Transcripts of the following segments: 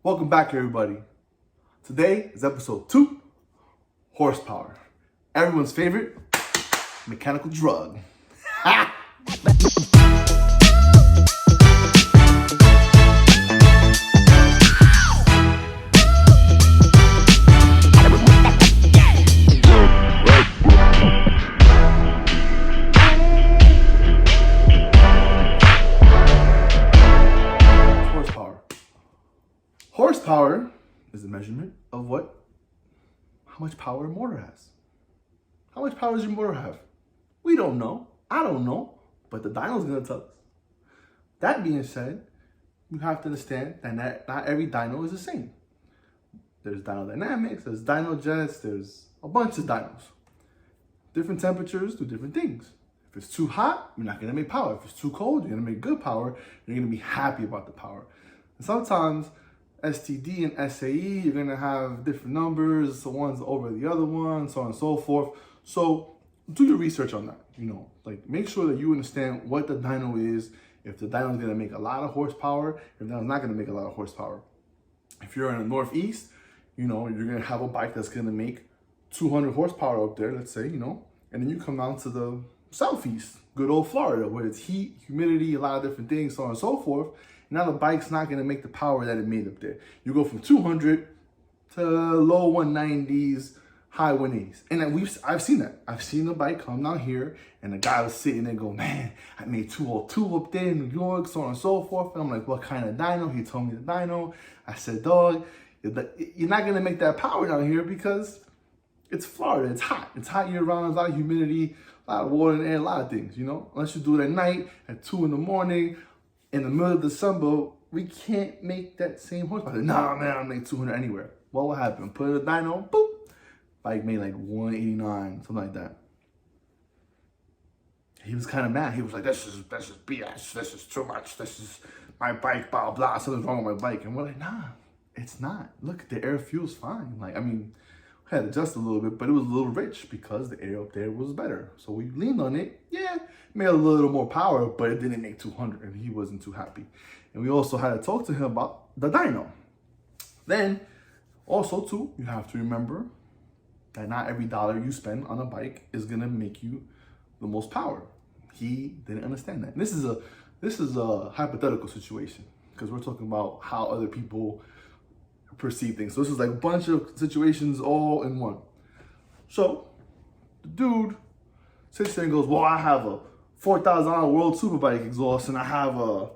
Welcome back, everybody. Today is episode 2, horsepower. Everyone's favorite mechanical drug. Ha! Horsepower is the measurement of how much power a motor has. How much power does your motor have? We don't know. I don't know, but the dyno's gonna tell us. That being said, you have to understand that not every dyno is the same. There's dyno dynamics, there's dyno jets, there's a bunch of dynos. Different temperatures do different things. If it's too hot, you're not gonna make power. If it's too cold, you're gonna make good power. You're gonna be happy about the power. And sometimes STD and SAE, you're gonna have different numbers, so one's over the other one, so on and so forth. So do your research on that, make sure that you understand what the dyno is, if the dyno is gonna make a lot of horsepower, if the dyno's not gonna make a lot of horsepower. If you're in the Northeast, you're gonna have a bike that's gonna make 200 horsepower up there, let's say, and then you come down to the Southeast, good old Florida, where it's heat, humidity, a lot of different things, so on and so forth. Now the bike's not gonna make the power that it made up there. You go from 200 to low 190s, high 180s. And I've seen that. I've seen the bike come down here and the guy was sitting there go, man, I made 202 up there in New York, so on and so forth. And I'm like, what kind of dyno? He told me the dyno. I said, dog, you're not gonna make that power down here because it's Florida, it's hot. It's hot year round, there's a lot of humidity, a lot of water in the air, a lot of things, Unless you do it at night, at 2 in the morning, in the middle of December, we can't make that same horsepower. Nah, man, I make 200 anywhere. Well, what happened? Put in a dyno, boop. Bike made like 189, something like that. He was kind of mad. He was like, that's just BS. This is too much. This is my bike, blah, blah. Something's wrong with my bike. And we're like, nah, it's not. Look, the air fuel's fine. We had to adjust a little bit, but it was a little rich because the air up there was better. So we leaned on it. Yeah, made a little more power, but it didn't make 200, and he wasn't too happy. And we also had to talk to him about the dyno. Then, also too, you have to remember that not every dollar you spend on a bike is gonna make you the most power. He didn't understand that. And this is a hypothetical situation because we're talking about how other people perceive things. So this is like a bunch of situations all in one. So the dude sits there and goes, well, I have a $4,000 World Superbike exhaust, and I have a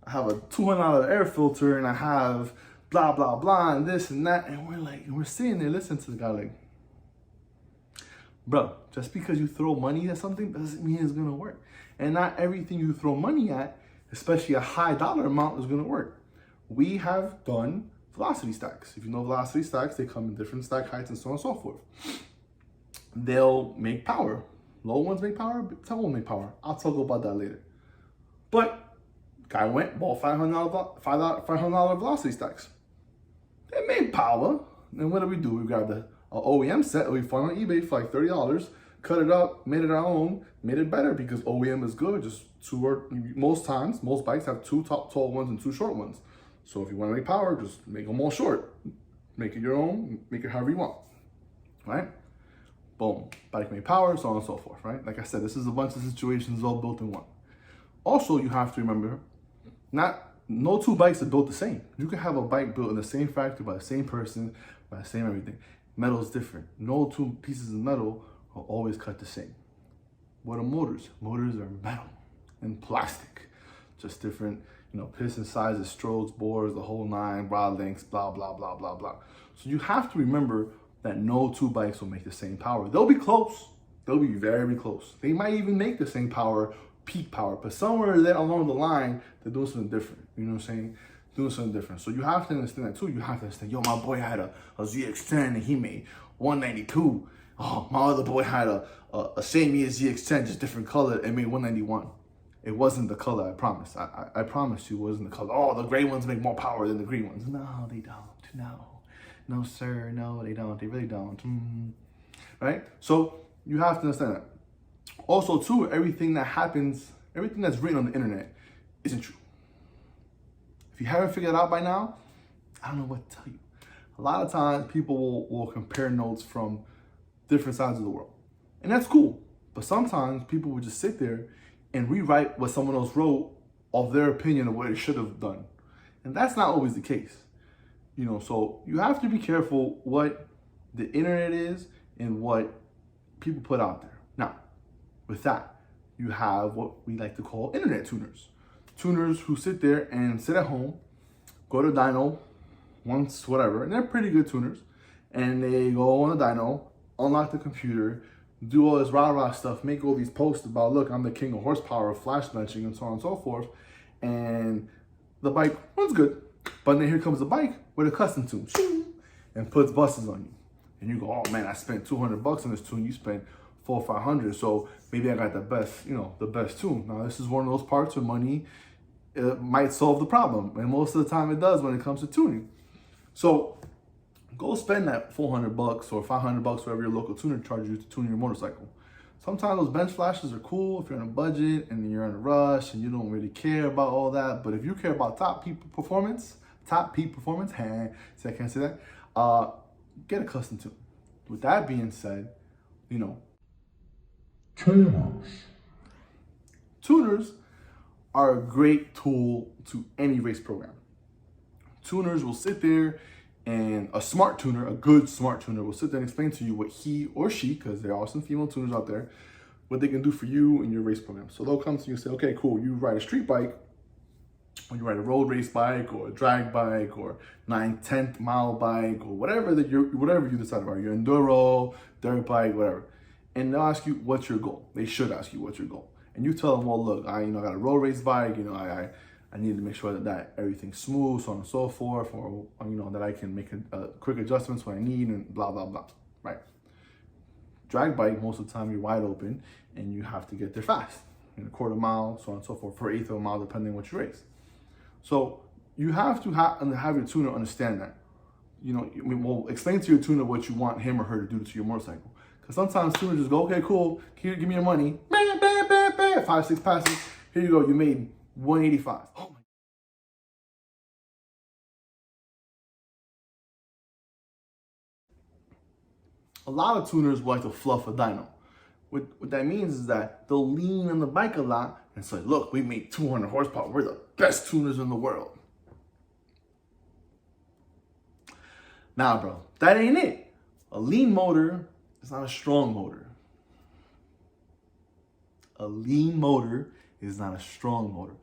$200 air filter, and I have blah, blah, blah, and this and that. And we're sitting there listening to the guy like, bro, just because you throw money at something doesn't mean it's gonna work. And not everything you throw money at, especially a high dollar amount, is gonna work. We have done velocity stacks. If you know velocity stacks, they come in different stack heights and so on and so forth. They'll make power. Low ones make power, some will make power. I'll talk about that later. But guy bought $500 velocity stacks. They made power. And what do? We grabbed a OEM set that we found on eBay for like $30, cut it up, made it our own, made it better because OEM is good. Most bikes have 2 tall ones and 2 short ones. So if you want to make power, just make them all short. Make it your own, make it however you want, right? Boom, bike made power, so on and so forth, right? Like I said, this is a bunch of situations all built in one. Also, you have to remember, no 2 bikes are built the same. You can have a bike built in the same factory by the same person, by the same everything. Metal is different. No 2 pieces of metal are always cut the same. What are motors? Motors are metal and plastic, just different, piston sizes, strokes, bores, the whole 9, rod lengths, blah, blah, blah, blah, blah. So you have to remember that no 2 bikes will make the same power. They'll be close. They'll be very close. They might even make the same power, peak power, but somewhere there along the line, they're doing something different. You know what I'm saying? Doing something different. So you have to understand that too. You have to understand, yo, my boy had a ZX-10 and he made 192. Oh, my other boy had a same year ZX-10, just different color, and made 191. It wasn't the color, I promise. I promise you it wasn't the color. Oh, the gray ones make more power than the green ones. No, they don't. No, sir. No, they don't. They really don't. Right? So you have to understand that. Also, too, everything that's written on the internet isn't true. If you haven't figured it out by now, I don't know what to tell you. A lot of times people will compare notes from different sides of the world. And that's cool. But sometimes people will just sit there and rewrite what someone else wrote of their opinion of what it should have done. And that's not always the case. So you have to be careful what the internet is and what people put out there. Now, with that, you have what we like to call internet tuners. Tuners who sit there and sit at home, go to dyno once, whatever, and they're pretty good tuners. And they go on the dyno, unlock the computer, do all this rah-rah stuff, make all these posts about, look, I'm the king of horsepower, flash benching, and so on and so forth. And the bike runs good. But then here comes the bike with a custom tune and puts buses on you. And you go, oh man, I spent $200 on this tune. You spent $400 or $500. So maybe I got the best, the best tune. Now this is one of those parts where money might solve the problem. And most of the time it does when it comes to tuning. So go spend that $400 or $500, whatever your local tuner charges you to tune your motorcycle. Sometimes those bench flashes are cool if you're on a budget and you're in a rush and you don't really care about all that. But if you care about top peak performance, see, I can't say that, get a custom tune. With that being said, tuners are a great tool to any race program. Tuners will sit there and a smart tuner, a good smart tuner, will sit there and explain to you what he or she, because there are some female tuners out there, what they can do for you in your race program. So they'll come to you and say, okay, cool, you ride a street bike, or you ride a road race bike, or a drag bike, or 9/10 mile bike, or whatever you decide about, your enduro, dirt bike, whatever. And they'll ask you, what's your goal? They should ask you, what's your goal? And you tell them, well, look, I got a road race bike, I need to make sure that everything's smooth, so on and so forth, or that I can make quick adjustments when I need, and blah, blah, blah, right? Drag bike, most of the time you're wide open, and you have to get there fast, in a quarter mile, so on and so forth, per eighth of a mile, depending on what you race. So you have to have your tuner understand that. Explain to your tuner what you want him or her to do to your motorcycle. Because sometimes tuners just go, okay, cool, here, give me your money, 5, 6 passes, here you go, you made 185. Oh my. A lot of tuners like to fluff a dyno. What that means is that they'll lean on the bike a lot and say, look, we made 200 horsepower. We're the best tuners in the world. Nah, bro, that ain't it. A lean motor is not a strong motor. A lean motor is not a strong motor.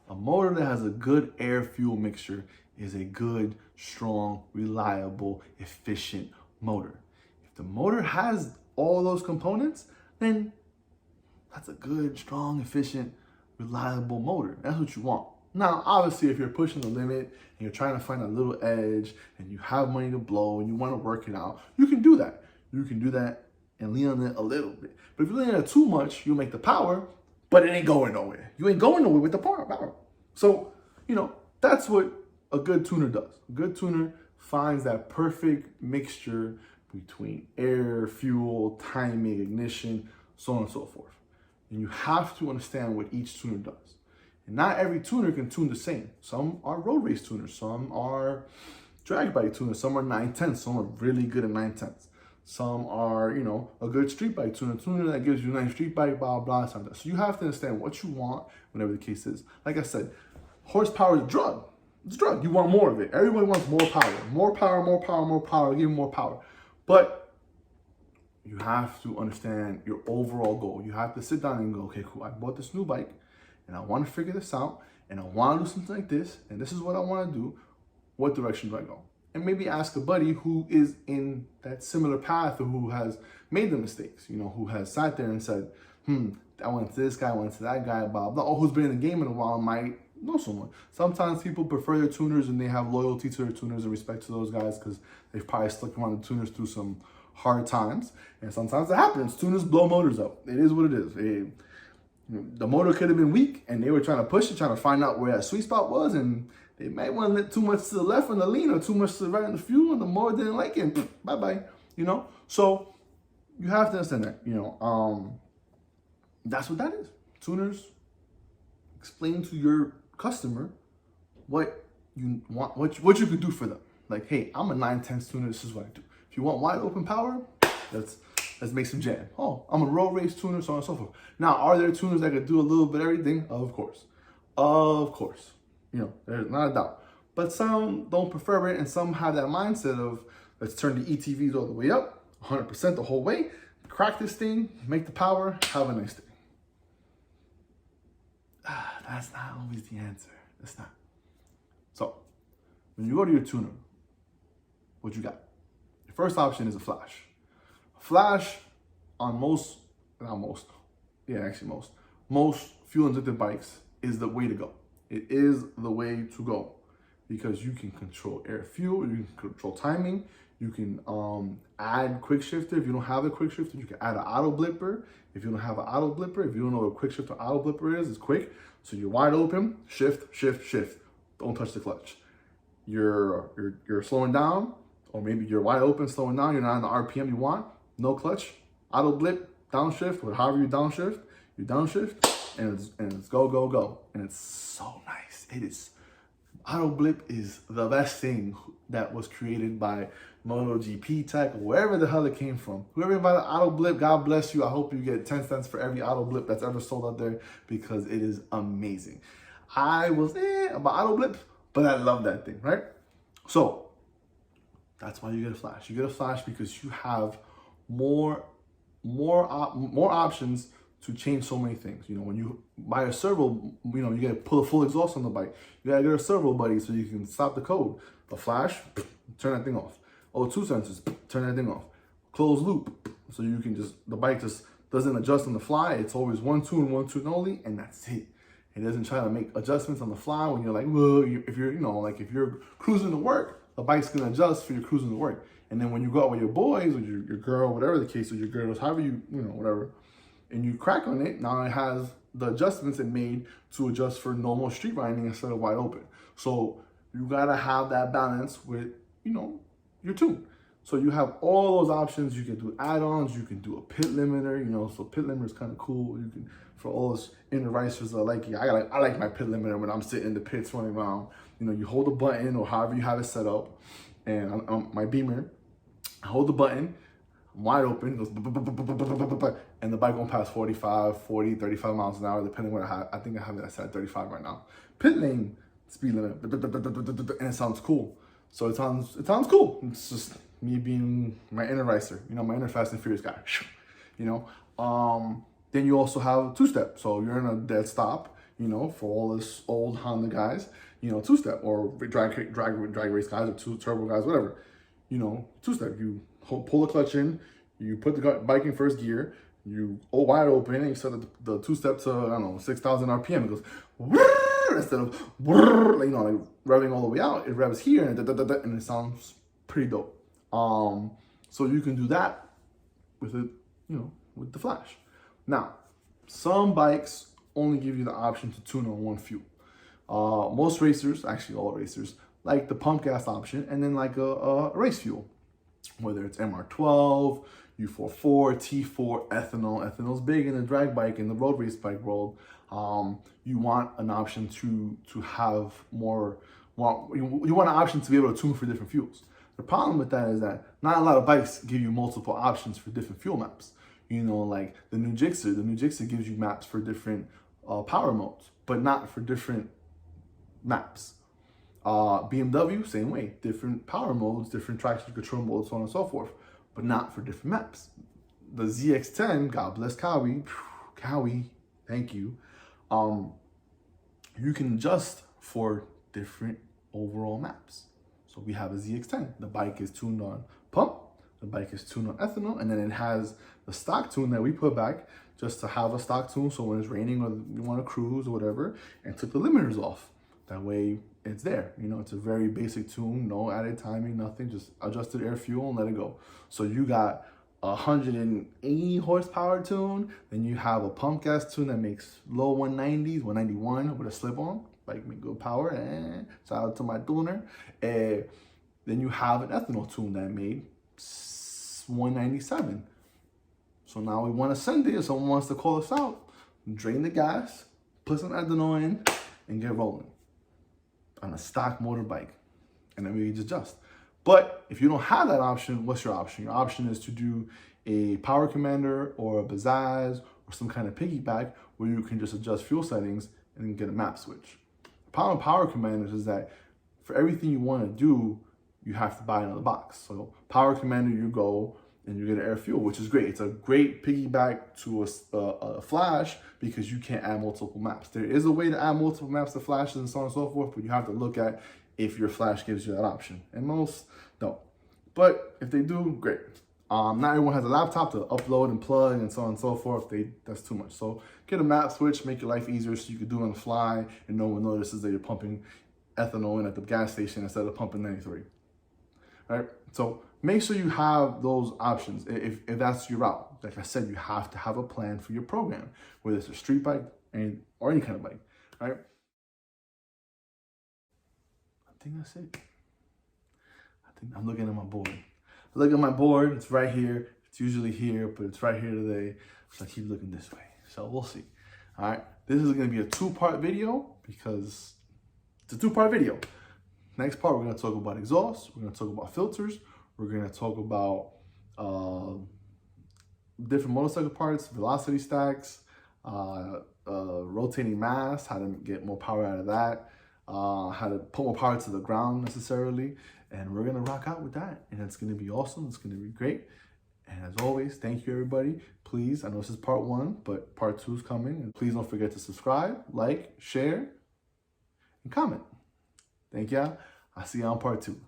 A motor that has a good air-fuel mixture is a good, strong, reliable, efficient motor. If the motor has all those components, then that's a good, strong, efficient, reliable motor. That's what you want. Now, obviously, if you're pushing the limit and you're trying to find a little edge and you have money to blow and you want to work it out, you can do that. You can do that and lean on it a little bit. But if you lean on it too much, you'll make the power, but it ain't going nowhere. You ain't going nowhere with the power. So, that's what a good tuner does. A good tuner finds that perfect mixture between air, fuel, timing, ignition, so on and so forth. And you have to understand what each tuner does. And not every tuner can tune the same. Some are road race tuners, some are drag bike tuners, some are 9/10, some are really good at 9/10. Some are, a good street bike tuner that gives you a nice street bike, blah, blah, blah. So you have to understand what you want, whatever the case is. Like I said, horsepower is a drug. It's a drug. You want more of it. Everyone wants more power. More power, more power, more power. Give them more power. But you have to understand your overall goal. You have to sit down and go, okay, cool, I bought this new bike, and I want to figure this out, and I want to do something like this, and this is what I want to do. What direction do I go? And maybe ask a buddy who is in that similar path or who has made the mistakes, who has sat there and said, I went to this guy, I went to that guy, blah, blah, or who's been in the game in a while might know someone. Sometimes people prefer their tuners and they have loyalty to their tuners and respect to those guys because they've probably stuck around the tuners through some hard times. And sometimes it happens. Tuners blow motors up. It is what it is. The motor could have been weak and they were trying to push it, trying to find out where that sweet spot was, and they might want to let too much to the left on the lean or too much to the right on the fuel, and the motor didn't like it, and bye-bye, So you have to understand that, that's what that is. Tuners explain to your customer what you want, what you could do for them. Like, hey, I'm a 9/10 tuner. This is what I do. If you want wide open power, let's make some jam. Oh, I'm a road race tuner, so on and so forth. Now, are there tuners that could do a little bit of everything? Of course. Of course. You know, there's not a doubt. But some don't prefer it, and some have that mindset of, let's turn the ETVs all the way up, 100% the whole way, crack this thing, make the power, have a nice day. That's not always the answer. That's not. So, when you go to your tuner, what you got? Your first option is a flash. A flash on most fuel-injected bikes is the way to go. It is the way to go because you can control air fuel, you can control timing, you can add quick shifter. If you don't have a quick shifter, you can add an auto blipper. If you don't have an auto blipper, if you don't know what a quick shifter or auto blipper is, it's quick. So you're wide open, shift, shift, shift. Don't touch the clutch. You're slowing down, or maybe you're wide open, slowing down, you're not on the RPM you want, no clutch, auto blip, downshift, or however you downshift, and it's go, go, go. And it's so nice. It is. Auto blip is the best thing that was created by MotoGP tech, wherever the hell it came from. Whoever invented auto blip, God bless you. I hope you get 10 cents for every auto blip that's ever sold out there because it is amazing. I was about auto blip, but I love that thing, right? So that's why you get a flash. You get a flash because you have more options to change so many things. You know, when you buy a servo, you know, you gotta pull a full exhaust on the bike. You gotta get a servo buddy so you can stop the code. The flash, turn that thing off. O2 sensors, turn that thing off. Closed loop, so you can the bike just doesn't adjust on the fly. It's always one tune only, and that's it. It doesn't try to make adjustments on the fly when you're like, well, if you're cruising to work, the bike's gonna adjust for your cruising to work. And then when you go out with your boys or your girl, whatever the case, or your girls, however whatever, and you crack on it, now it has the adjustments it made to adjust for normal street riding instead of wide open. So you gotta have that balance with, your tune. So you have all those options. You can do add-ons, you can do a pit limiter, so pit limiter is kind of cool. You can, for all those inner racers that like it, I like my pit limiter when I'm sitting in the pits running around. You hold the button or however you have it set up, and my Beamer, I hold the button, I'm wide open, it goes, and the bike won't pass 45, 40, 35 miles an hour, depending what I have. I think I have it set at 35 right now. Pit lane speed limit, and it sounds cool. So it sounds cool. It's just me being my inner racer, my inner Fast and Furious guy. Then you also have two-step. So you're in a dead stop, for all this old Honda guys, two-step, or drag race guys, or turbo guys, whatever. Two-step. You pull the clutch in, you put the bike in first gear, you go wide open, and you set the two-step to 6,000 RPM. It goes instead of like revving all the way out. It revs here and it sounds pretty dope. So you can do that with it, with the flash. Now, some bikes only give you the option to tune on one fuel. Most racers, actually all racers, like the pump gas option, and then like a race fuel, whether it's MR12, U44, T4, ethanol. Ethanol's big in the drag bike, in the road race bike world. You want an option to have more. You want an option to be able to tune for different fuels. The problem with that is that not a lot of bikes give you multiple options for different fuel maps. Like the new Gixxer. The new Gixxer gives you maps for different power modes, but not for different maps. BMW, same way. Different power modes, different traction control modes, so on and so forth, but not for different maps. The ZX10, God bless Cowie, thank you. You can adjust for different overall maps. So we have a ZX10. The bike is tuned on pump, the bike is tuned on ethanol, and then it has the stock tune that we put back just to have a stock tune. So when it's raining or you want to cruise or whatever, and took the limiters off. That way it's there. It's a very basic tune, no added timing, nothing, just adjusted air fuel and let it go. So you got 180 horsepower tune, then you have a pump gas tune that makes low 190s, 191 with a slip-on, like make good power, and shout out to my tuner. Then you have an ethanol tune that made 197. So now we want to send it, if someone wants to call us out, drain the gas, put some ethanol in, and get rolling on a stock motorbike. And then we just adjust. But if you don't have that option, what's your option? Your option is to do a power commander or a Bazzaz or some kind of piggyback where you can just adjust fuel settings and get a map switch. The problem with power commanders is that for everything you want to do, you have to buy another box. So power commander, you go and you get an air fuel, which is great. It's a great piggyback to a flash because you can't add multiple maps. There is a way to add multiple maps to flashes and so on and so forth, but you have to look at if your flash gives you that option. And most don't. But if they do, great. Not everyone has a laptop to upload and plug and so on and so forth. That's too much. So get a map switch, make your life easier so you can do it on the fly and no one notices that you're pumping ethanol in at the gas station instead of pumping 93. All right? So make sure you have those options if that's your route. Like I said, you have to have a plan for your program, whether it's a street bike or any kind of bike. All right? I think that's it. I'm looking at my board. Look at my board, it's right here. It's usually here, but it's right here today. So I keep looking this way. So we'll see. All right, this is gonna be a 2-part video because it's a 2-part video. Next part, we're gonna talk about exhaust. We're gonna talk about filters. We're gonna talk about different motorcycle parts, velocity stacks, rotating mass, how to get more power out of that, how to put more power to the ground necessarily. And we're going to rock out with that. And it's going to be awesome. It's going to be great. And as always, thank you, everybody. Please, I know this is part 1, but part 2 is coming. And please don't forget to subscribe, like, share, and comment. Thank y'all. I'll see you on part 2.